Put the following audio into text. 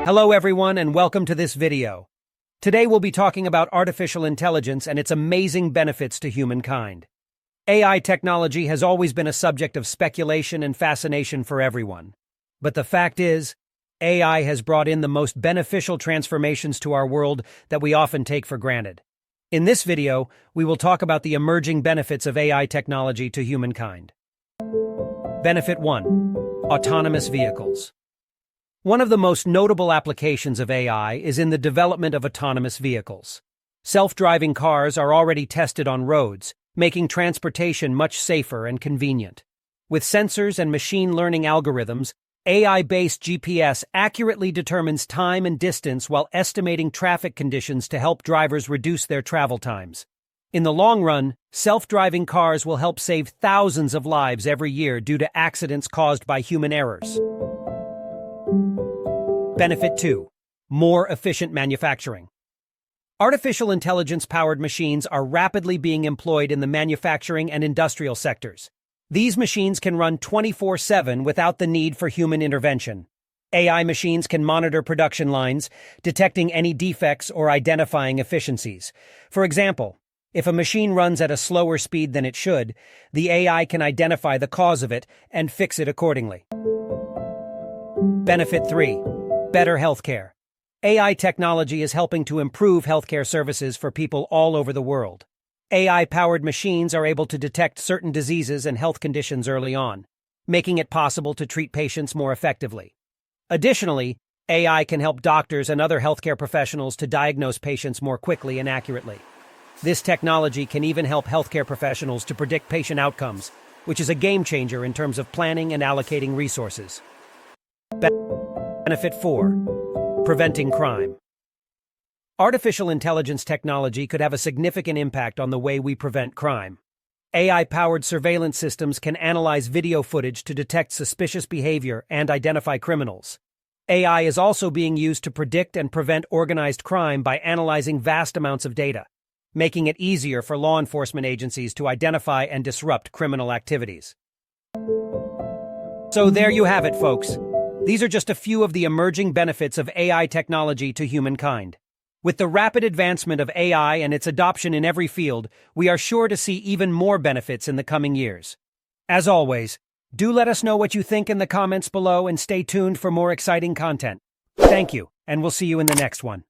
Hello everyone and welcome to this video. Today we'll be talking about artificial intelligence and its amazing benefits to humankind. AI technology has always been a subject of speculation and fascination for everyone. But the fact is, AI has brought in the most beneficial transformations to our world that we often take for granted. In this video, we will talk about the emerging benefits of AI technology to humankind. Benefit 1. Autonomous vehicles. One of the most notable applications of AI is in the development of autonomous vehicles. Self-driving cars are already tested on roads, making transportation much safer and convenient. With sensors and machine learning algorithms, AI-based GPS accurately determines time and distance while estimating traffic conditions to help drivers reduce their travel times. In the long run, self-driving cars will help save thousands of lives every year due to accidents caused by human errors. Benefit 2. More efficient manufacturing. Artificial intelligence-powered machines are rapidly being employed in the manufacturing and industrial sectors. These machines can run 24/7 without the need for human intervention. AI machines can monitor production lines, detecting any defects or identifying efficiencies. For example, if a machine runs at a slower speed than it should, the AI can identify the cause of it and fix it accordingly. Benefit 3. Better healthcare. AI technology is helping to improve healthcare services for people all over the world. AI-powered machines are able to detect certain diseases and health conditions early on, making it possible to treat patients more effectively. Additionally, AI can help doctors and other healthcare professionals to diagnose patients more quickly and accurately. This technology can even help healthcare professionals to predict patient outcomes, which is a game-changer in terms of planning and allocating resources. Benefit 4. Preventing crime. Artificial intelligence technology could have a significant impact on the way we prevent crime. AI-powered surveillance systems can analyze video footage to detect suspicious behavior and identify criminals. AI is also being used to predict and prevent organized crime by analyzing vast amounts of data, making it easier for law enforcement agencies to identify and disrupt criminal activities. So there you have it, folks. These are just a few of the emerging benefits of AI technology to humankind. With the rapid advancement of AI and its adoption in every field, we are sure to see even more benefits in the coming years. As always, do let us know what you think in the comments below and stay tuned for more exciting content. Thank you, and we'll see you in the next one.